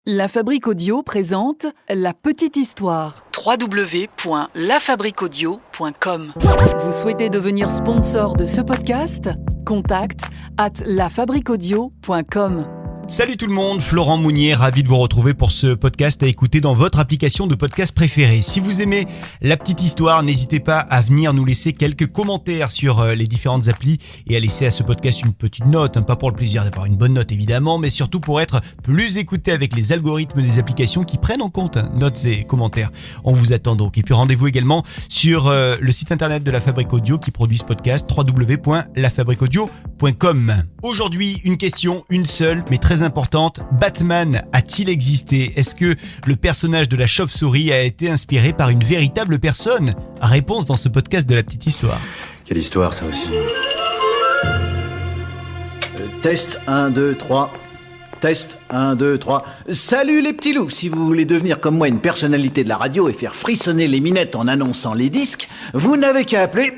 La Fabrique Audio présente La Petite Histoire. www.lafabriqueaudio.com. Vous souhaitez devenir sponsor de ce podcast ? Contact @lafabriqueaudio.com. Salut tout le monde, Florent Mounier, ravi de vous retrouver pour ce podcast à écouter dans votre application de podcast préférée. Si vous aimez La Petite Histoire, n'hésitez pas à venir nous laisser quelques commentaires sur les différentes applis et à laisser à ce podcast une petite note, pas pour le plaisir d'avoir une bonne note évidemment, mais surtout pour être plus écouté avec les algorithmes des applications qui prennent en compte notes et commentaires. On vous attend donc. Et puis rendez-vous également sur le site internet de La Fabrique Audio qui produit ce podcast, www.lafabriqueaudio.com. Aujourd'hui, une question, une seule, mais très importante. Batman a-t-il existé ? Est-ce que le personnage de la chauve-souris a été inspiré par une véritable personne ? Réponse dans ce podcast de La Petite Histoire. Quelle histoire, ça aussi. Test 1, 2, 3. Test 1, 2, 3. Salut les petits loups. Si vous voulez devenir comme moi une personnalité de la radio et faire frissonner les minettes en annonçant les disques, vous n'avez qu'à appeler...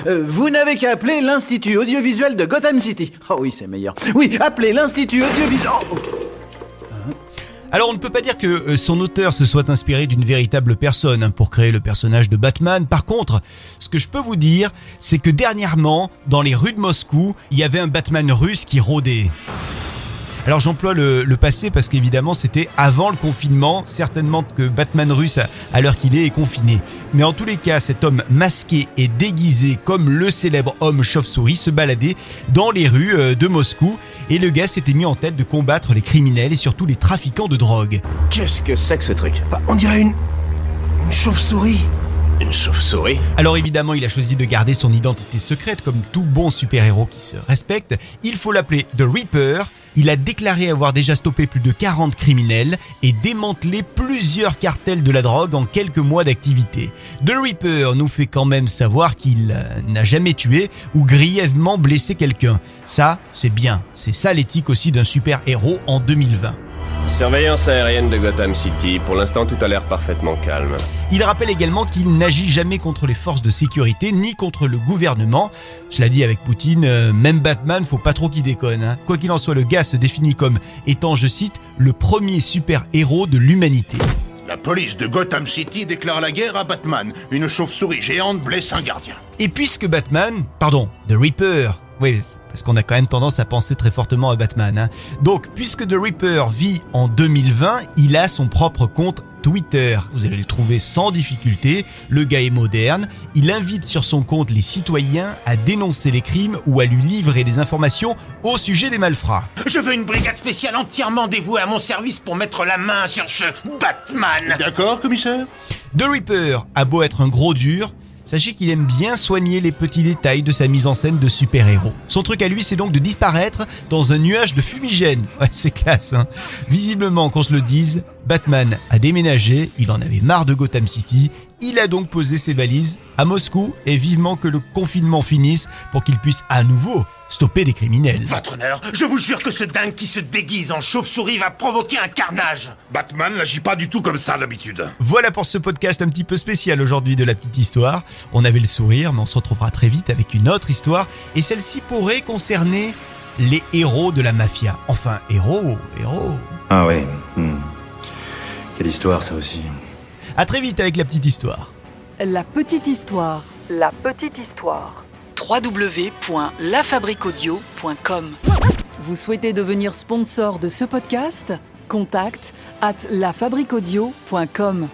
vous n'avez qu'à appeler l'Institut audiovisuel de Gotham City. Oh oui, c'est meilleur. Oui, appelez l'Institut audiovisuel... Oh. Alors on ne peut pas dire que son auteur se soit inspiré d'une véritable personne pour créer le personnage de Batman. Par contre, ce que je peux vous dire, c'est que dernièrement, dans les rues de Moscou, il y avait un Batman russe qui rôdait. Alors j'emploie le passé parce qu'évidemment c'était avant le confinement, certainement que Batman russe à l'heure qu'il est confiné. Mais en tous les cas, cet homme masqué et déguisé comme le célèbre homme chauve-souris se baladait dans les rues de Moscou et le gars s'était mis en tête de combattre les criminels et surtout les trafiquants de drogue. Qu'est-ce que c'est que ce truc ? On dirait une chauve-souris. Une chauve-souris ? Alors évidemment, il a choisi de garder son identité secrète comme tout bon super-héros qui se respecte. Il faut l'appeler The Reaper. Il a déclaré avoir déjà stoppé plus de 40 criminels et démantelé plusieurs cartels de la drogue en quelques mois d'activité. The Reaper nous fait quand même savoir qu'il n'a jamais tué ou grièvement blessé quelqu'un. Ça, c'est bien. C'est ça l'éthique aussi d'un super-héros en 2020. Surveillance aérienne de Gotham City. Pour l'instant, tout a l'air parfaitement calme. Il rappelle également qu'il n'agit jamais contre les forces de sécurité ni contre le gouvernement. Cela dit, avec Poutine, même Batman, faut pas trop qu'il déconne. Quoi qu'il en soit, le gars se définit comme étant, je cite, le premier super-héros de l'humanité. La police de Gotham City déclare la guerre à Batman. Une chauve-souris géante blesse un gardien. Et puisque The Reaper, oui, parce qu'on a quand même tendance à penser très fortement à Batman. Donc, puisque The Reaper vit en 2020, il a son propre compte Twitter. Vous allez le trouver sans difficulté. Le gars est moderne. Il invite sur son compte les citoyens à dénoncer les crimes ou à lui livrer des informations au sujet des malfrats. Je veux une brigade spéciale entièrement dévouée à mon service pour mettre la main sur ce Batman. D'accord, commissaire ? The Reaper a beau être un gros dur, sachez qu'il aime bien soigner les petits détails de sa mise en scène de super-héros. Son truc à lui, c'est donc de disparaître dans un nuage de fumigène. Ouais, c'est classe, hein. Visiblement, qu'on se le dise, Batman a déménagé, il en avait marre de Gotham City, il a donc posé ses valises à Moscou et vivement que le confinement finisse pour qu'il puisse à nouveau stopper les criminels. Votre honneur, je vous jure que ce dingue qui se déguise en chauve-souris va provoquer un carnage. Batman n'agit pas du tout comme ça d'habitude. Voilà pour ce podcast un petit peu spécial aujourd'hui de La Petite Histoire. On avait le sourire, mais on se retrouvera très vite avec une autre histoire. Et celle-ci pourrait concerner les héros de la mafia. Enfin, héros. Ah ouais. Quelle histoire, ça aussi. À très vite avec La Petite Histoire. La Petite Histoire. La Petite Histoire. www.lafabriqueaudio.com. Vous souhaitez devenir sponsor de ce podcast ? Contact @lafabriqueaudio.com.